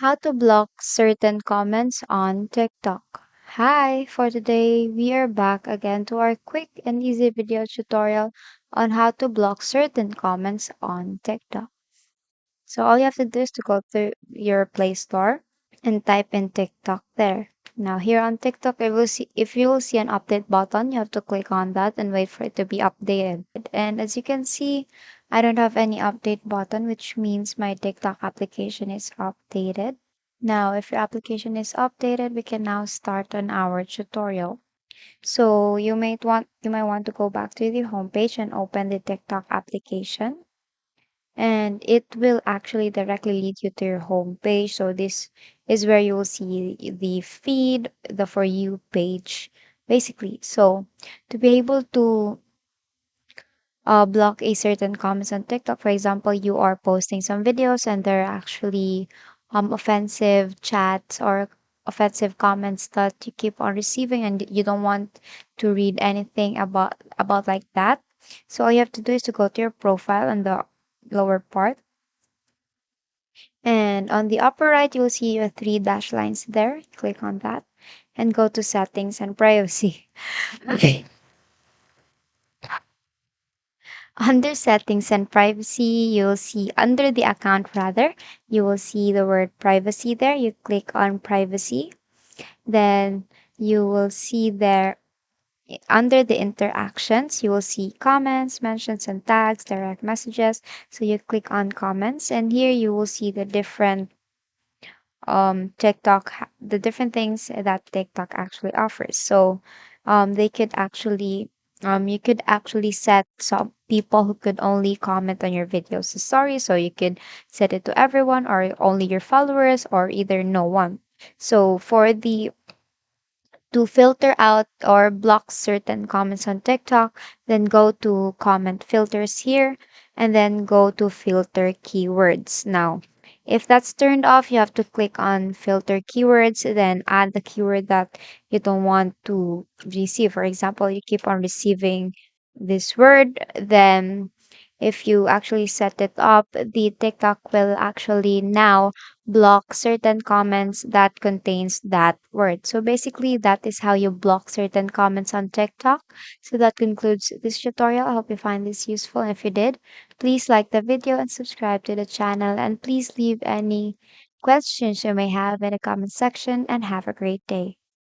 How to block certain comments on TikTok. Hi, for today we are back again to our quick and easy video tutorial on how to block certain comments on TikTok. So all you have to do is to go to your Play Store and type in TikTok there. Now here on TikTok, if you will see an update button, you have to click on that and wait for it to be updated. And as you can see, I don't have any update button, which means my TikTok application is updated. Now, if your application is updated, we can now start on our tutorial. So you might want to go back to the homepage and open the TikTok application, and it will actually directly lead you to your home page. So this is where you will see the feed, the For You page, basically. So to be able to block a certain comments on TikTok, for example, you are posting some videos and there are actually offensive chats or offensive comments that you keep on receiving and you don't want to read anything about like that. So all you have to do is to go to your profile on the lower part, and on the upper right, you'll see your three dash lines there. Click on that and go to settings and privacy. Okay. Under settings and privacy, you'll see under the account rather, you will see the word privacy there. You click on privacy. Then you will see there under the interactions, you will see comments, mentions, and tags, direct messages. So you click on comments, and here you will see the different the different things that TikTok actually offers. So they could actually you could actually set some people who could only comment on your videos as story. So you could set it to everyone or only your followers or either no one. So for the to filter out or block certain comments on TikTok, then go to comment filters here and then go to filter keywords. Now, if that's turned off, you have to click on filter keywords, then add the keyword that you don't want to receive. For example, you keep on receiving this word, then if you actually set it up, the TikTok will actually now block certain comments that contains that word. So basically that is how you block certain comments on TikTok. So that concludes this tutorial. I hope you find this useful. And if you did, please like the video and subscribe to the channel, and please leave any questions you may have in the comment section, and have a great day.